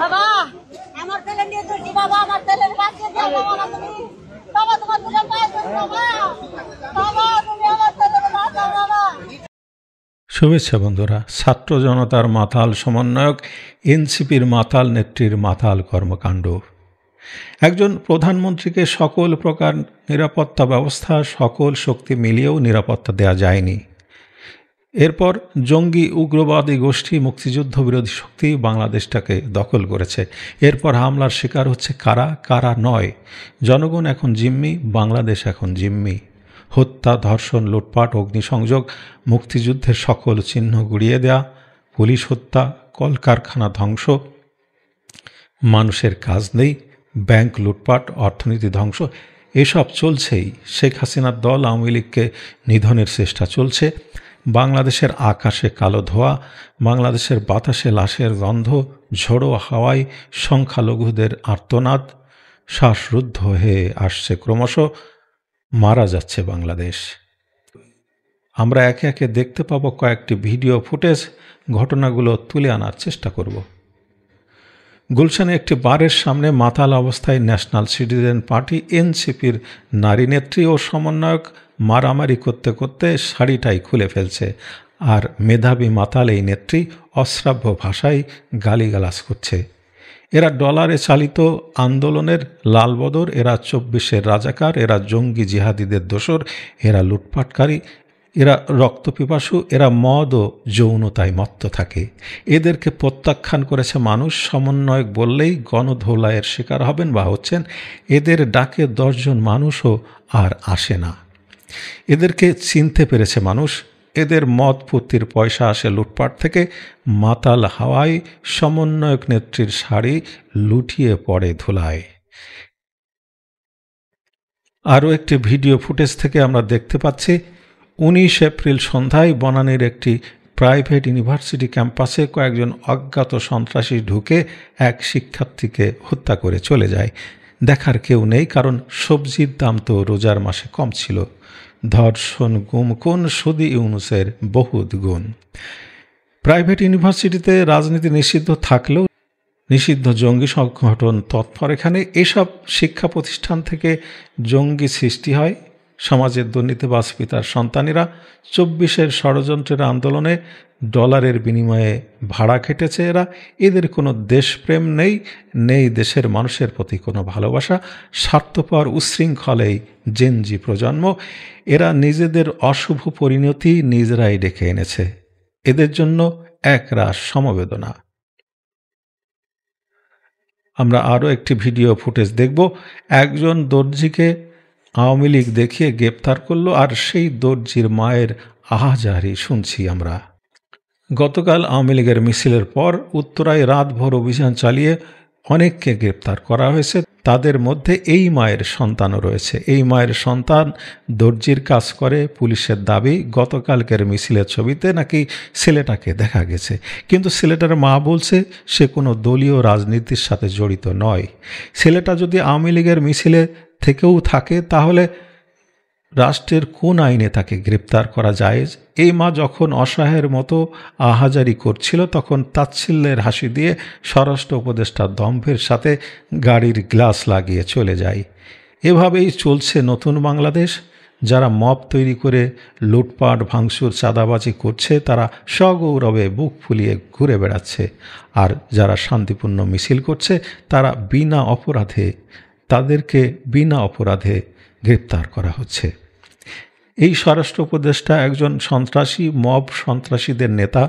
বাবা আমার ছেলে নিয়ে তো বাবা আমার ছেলের বাচ্চা দাও বাবা তুমি বাবা তোমার ছেলে পায় বাবা বাবা তুমি আমার ছেলের বাচ্চা বাবা। শুভেচ্ছা বন্ধুরা। ছাত্র জনতার মাতাল সমন্বয়ক এনসিপির মাতাল নেত্রীর মাতাল কর্মকাণ্ড। একজন প্রধানমন্ত্রীকে সকল প্রকার নিরাপত্তা ব্যবস্থা সকল শক্তি মিলিয়েও নিরাপত্তা দেওয়া যায়নি। এরপর জঙ্গি উগ্রবাদী গোষ্ঠী মুক্তিযুদ্ধ বিরোধী শক্তি বাংলাদেশটাকে দখল করেছে। এরপর হামলার শিকার হচ্ছে কারা কারা নয়। জনগণ এখন জিম্মি, বাংলাদেশ এখন জিম্মি। হত্যা, ধর্ষণ, লুটপাট, অগ্নিসংযোগ, মুক্তিযুদ্ধের সকল চিহ্ন গুড়িয়ে দেয়া, পুলিশ হত্যা, কলকারখানা ধ্বংস, মানুষের কাজ নেই, ব্যাংক লুটপাট, অর্থনীতি ধ্বংস, এসব চলছেই। শেখ হাসিনার দল আওয়ামী লীগকে নিধনের চেষ্টা চলছে। বাংলাদেশের আকাশে কালো ধোঁয়া, বাংলাদেশের বাতাসে লাশের গন্ধ, ঝোড়ো হাওয়ায় সংখ্যালঘুদের আর্তনাদ, শ্বাসরুদ্ধ হয়ে আসছে ক্রমশ, মারা যাচ্ছে বাংলাদেশ। আমরা একে একে দেখতে পাবো কয়েকটি ভিডিও ফুটেজ, ঘটনাগুলো তুলে আনার চেষ্টা করব। গুলশানে একটি বারের সামনে মাতাল অবস্থায় ন্যাশনাল সিটিজেন পার্টি এনসিপির নারী নেত্রী ও সমন্বয়ক মারামারি করতে করতে শাড়িটাই খুলে ফেলছে। আর মেধাবী মাতাল এই নেত্রী অশ্রাব্য ভাষায় গালিগালাজ করছে। এরা ডলারে চালিত আন্দোলনের লালবদর, এরা 24-এর রাজাকার, এরা জঙ্গি জিহাদিদের দোসর, এরা লুটপাটকারী, এরা রক্তপিপাসু, এরা মদ ও যৌনতায় মত্ত থাকে। এদেরকে প্রত্যাখ্যান করেছে মানুষ। সমন্বয়ক বললেই গণধোলাইয়ের শিকার হবেন বা হচ্ছেন। এদের ডাকে 10 জন মানুষও আর আসে না। এদেরকে চিনতে পেরেছে মানুষ। এদের মদ ফুর্তির পয়সা আসে লুটপাট থেকে। মাতাল হাওয়ায় সমন্বয়ক নেত্রীর শাড়ি লুটিয়ে পড়ে ধুলায়। আরও একটি ভিডিও ফুটেজ থেকে আমরা দেখতে পাচ্ছি 19 এপ্রিল সন্ধ্যায় বনানীর একটি প্রাইভেট ইউনিভার্সিটি ক্যাম্পাসে কয়েকজন অজ্ঞাত সন্ত্রাসী ঢুকে এক শিক্ষার্থীকে হত্যা করে চলে যায়। দেখার কেউ নেই, কারণ সবজির দাম তো রোজার মাসে কম ছিল। ধর্ষণ, গুম, খুন সুদি ইউনুসের বহুত গুণ। প্রাইভেট ইউনিভার্সিটিতে রাজনীতি নিষিদ্ধ থাকলেও নিষিদ্ধ জঙ্গি সংগঠন তৎপর এখানে। এসব শিক্ষা প্রতিষ্ঠান থেকে জঙ্গি সৃষ্টি হয়। সমাজের দুর্নীতিবাজ পিতার সন্তানেরা 24-এর ষড়যন্ত্রের আন্দোলনে ডলারের বিনিময়ে ভাড়া খেটেছে এরা। এদের কোনো দেশপ্রেম নেই দেশের মানুষের প্রতি কোনো ভালোবাসা। স্বার্থপর উচ্ছৃঙ্খলেই জেনজি প্রজন্ম। এরা নিজেদের অশুভ পরিণতি নিজেরাই ডেকে এনেছে। এদের জন্য একরাশ সমবেদনা। আমরা আরও একটি ভিডিও ফুটেজ দেখব। একজন দর্জিকে আওয়ামী লীগ দেখিয়ে গ্রেপ্তার করল, আর সেই দর্জির মায়ের আহাজারি শুনছি আমরা। গতকাল আওয়ামী লীগের মিছিলের পর উত্তরায় রাতভর অভিযান চালিয়ে অনেককে গ্রেপ্তার করা হয়েছে। তাদের মধ্যে এই মায়ের সন্তানও রয়েছে। এই মায়ের সন্তান দর্জির কাজ করে। পুলিশের দাবি, গতকালকের মিছিলের ছবিতে নাকি ছেলেটাকে দেখা গেছে, কিন্তু ছেলেটার মা বলছে সে কোনো দলীয় রাজনীতির সাথে জড়িত নয়। ছেলেটা যদি আওয়ামী লীগের মিছিলে থেকেও থাকে তাহলে রাষ্ট্রের কোন আইনে তাকে গ্রেপ্তার করা জায়েজ? এই মা যখন অসহায়ের মতো আহাজারি করছিল তখন তাচ্ছিল্যের হাসি দিয়ে স্বরাষ্ট্র উপদেষ্টা দম্ভের সাথে গাড়ির গ্লাস লাগিয়ে চলে যায়। এভাবেই চলছে নতুন বাংলাদেশ। যারা মব তৈরি করে লুটপাট, ভাঙচুর, চাঁদাবাজি করছে তারা সগৌরবে বুক ফুলিয়ে ঘুরে বেড়াচ্ছে। আর যারা শান্তিপূর্ণ মিছিল করছে তাদেরকে বিনা অপরাধে গ্রেপ্তার করা হচ্ছে। এই স্বরাষ্ট্র উপদেষ্টা একজন সন্ত্রাসী, মব সন্ত্রাসীদের নেতা।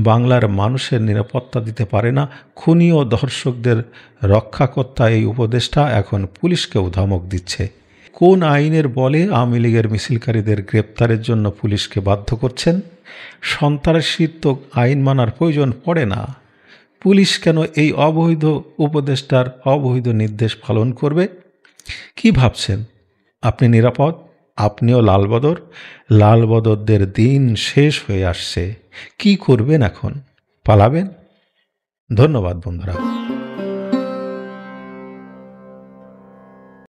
বাংলার মানুষের নিরাপত্তা দিতে পারে না। খুনি ও ধর্ষকদের রক্ষাকর্তা এই উপদেষ্টা এখন পুলিশকেও ধমক দিচ্ছে। কোন আইনের বলে আওয়ামী লীগের মিছিলকারীদের গ্রেপ্তারের জন্য পুলিশকে বাধ্য করছেন? সন্ত্রাসীর তো আইন মানার প্রয়োজন পড়ে না। পুলিশ কেন এই অবৈধ উপদেষ্টার অবৈধ নির্দেশ পালন করবে? কি ভাবছেন আপনি নিরাপদ? আপনিও লালবদরদের দিন শেষ হয়ে আসছে। কি করবেন এখন? পালাবেন? ধন্যবাদ বন্ধুরা।